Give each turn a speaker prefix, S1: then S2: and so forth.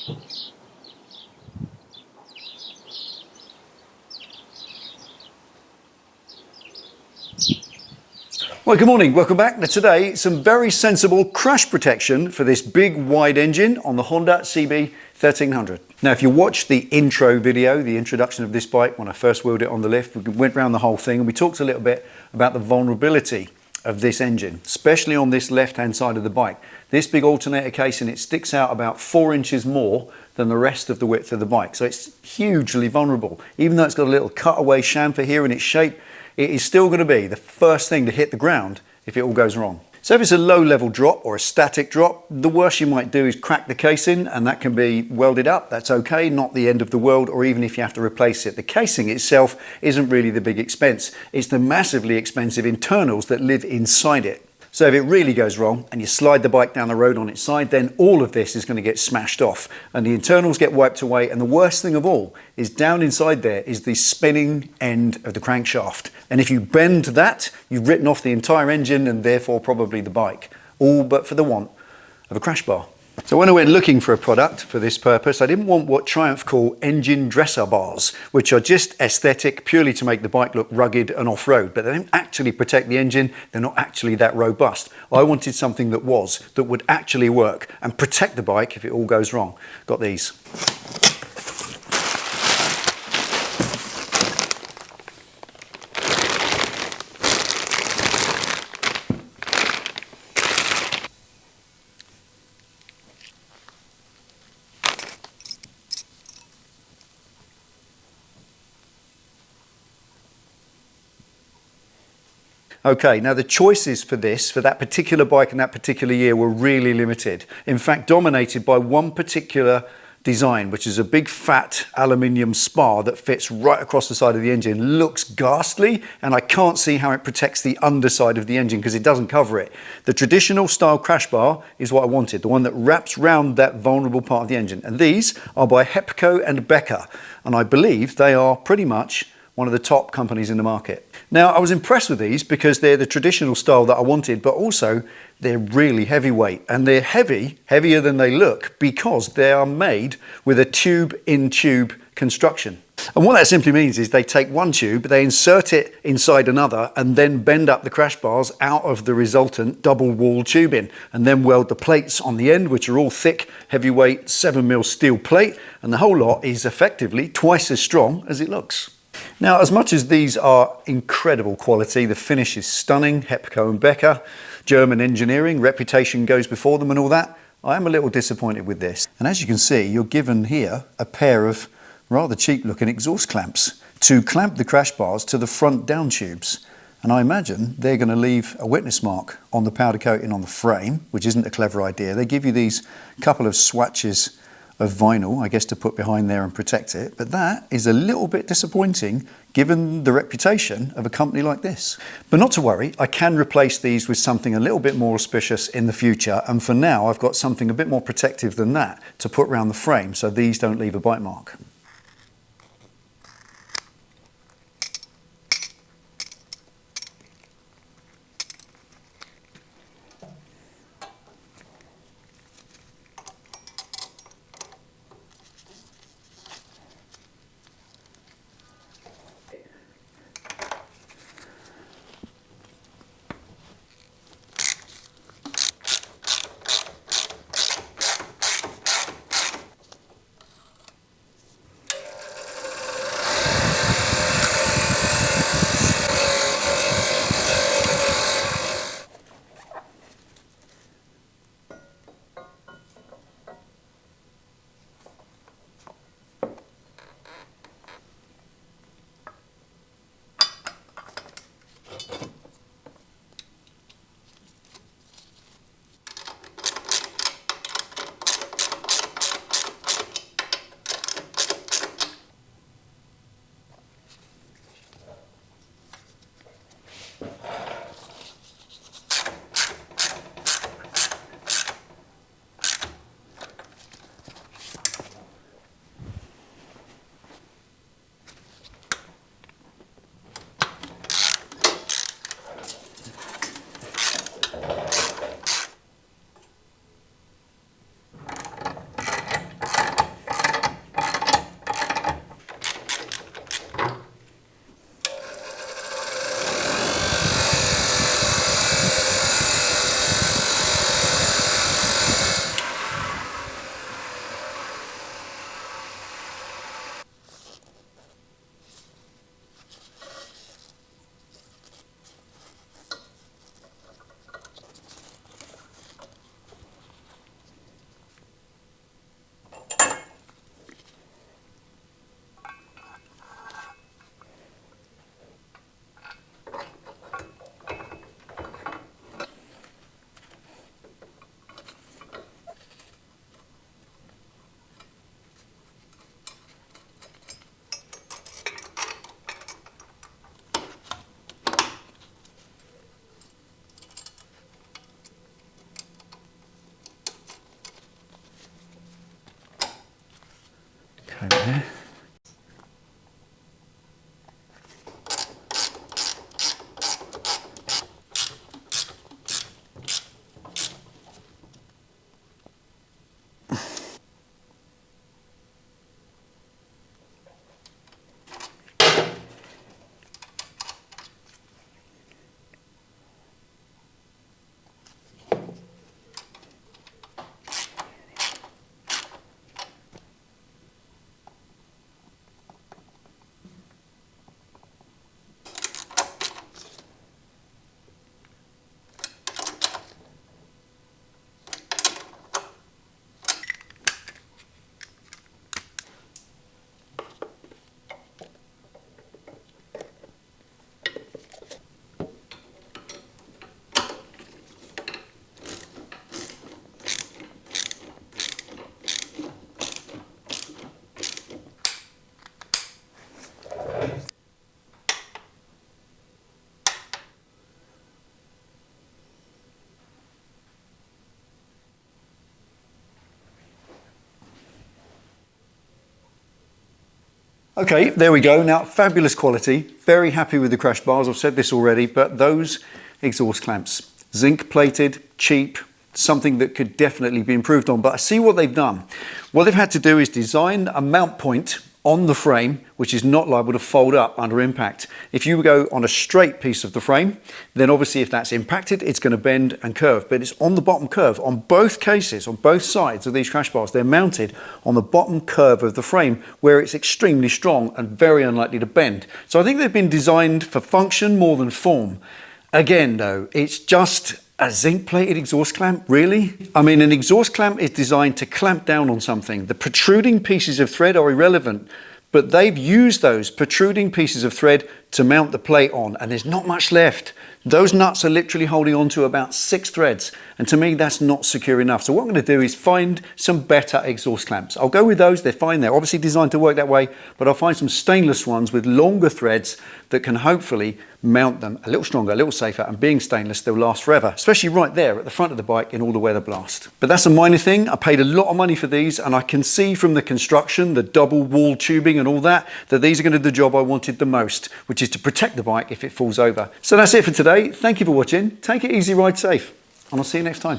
S1: Well, good morning, welcome back. Now today, some very sensible crash protection for this big wide engine on the Honda CB1300. Now, if you watch the intro video, the introduction of this bike, when I first wheeled it on the lift, we went around the whole thing and we talked a little bit about the vulnerability of this engine, especially on this left-hand side of the bike. This big alternator casing, it sticks out about 4 inches more than the rest of the width of the bike. So it's hugely vulnerable. Even though it's got a little cutaway chamfer here in its shape, it is still going to be the first thing to hit the ground if it all goes wrong. So if it's a low level drop or a static drop, the worst you might do is crack the casing, and that can be welded up. That's okay, not the end of the world, or even if you have to replace it. The casing itself isn't really the big expense. It's the massively expensive internals that live inside it. So if it really goes wrong and you slide the bike down the road on its side, then all of this is going to get smashed off and the internals get wiped away. And the worst thing of all is down inside there is the spinning end of the crankshaft. And if you bend that, you've written off the entire engine and therefore probably the bike, all but for the want of a crash bar. So when I went looking for a product for this purpose, I didn't want what Triumph call engine dresser bars, which are just aesthetic, purely to make the bike look rugged and off-road, but they don't actually protect the engine. They're not actually that robust. I wanted something that would actually work and protect the bike if it all goes wrong. Got these. Okay, now the choices for this, for that particular bike and that particular year, were really limited. In fact, dominated by one particular design, which is a big fat aluminium spar that fits right across the side of the engine. Looks ghastly, and I can't see how it protects the underside of the engine because it doesn't cover it. The traditional style crash bar is what I wanted, the one that wraps round that vulnerable part of the engine. And these are by Hepco and Becker, and I believe they are pretty much one of the top companies in the market. Now, I was impressed with these because they're the traditional style that I wanted, but also they're really heavyweight, and they're heavier than they look because they are made with a tube-in-tube construction. And what that simply means is they take one tube, they insert it inside another, and then bend up the crash bars out of the resultant double wall tubing, and then weld the plates on the end, which are all thick, heavyweight 7mm steel plate, and the whole lot is effectively twice as strong as it looks. Now, as much as these are incredible quality, the finish is stunning, Hepco and Becker, German engineering, reputation goes before them and all that, I am a little disappointed with this. And as you can see, you're given here a pair of rather cheap looking exhaust clamps to clamp the crash bars to the front down tubes. And I imagine they're going to leave a witness mark on the powder coating on the frame, which isn't a clever idea. They give you these couple of swatches of vinyl, I guess, to put behind there and protect it, but that is a little bit disappointing given the reputation of a company like this. But not to worry, I can replace these with something a little bit more auspicious in the future, and for now I've got something a bit more protective than that to put around the frame so these don't leave a bite mark. over there. Okay, there we go. Now, fabulous quality. Very happy with the crash bars. I've said this already, but those exhaust clamps, zinc plated, cheap, something that could definitely be improved on. But I see what they've done. What they've had to do is design a mount point on the frame, which is not liable to fold up under impact. If you go on a straight piece of the frame, then obviously if that's impacted, it's going to bend and curve, but it's on the bottom curve. On both cases, on both sides of these crash bars, they're mounted on the bottom curve of the frame where it's extremely strong and very unlikely to bend. So I think they've been designed for function more than form. Again though, it's just a zinc plated exhaust clamp, really? I mean, an exhaust clamp is designed to clamp down on something. The protruding pieces of thread are irrelevant, but they've used those protruding pieces of thread to mount the plate on, and there's not much left. Those nuts are literally holding on to about 6 threads, and to me that's not secure enough. So what I'm going to do is find some better exhaust clamps. I'll go with those, they're fine, they're obviously designed to work that way, but I'll find some stainless ones with longer threads that can hopefully mount them a little stronger, a little safer, and being stainless, they'll last forever, especially right there at the front of the bike in all the weather blast. But that's a minor thing. I paid a lot of money for these, and I can see from the construction, the double wall tubing and all that these are going to do the job I wanted the most, which is to protect the bike if it falls over. So that's it for today. Thank you for watching. Take it easy, ride safe, and I'll see you next time.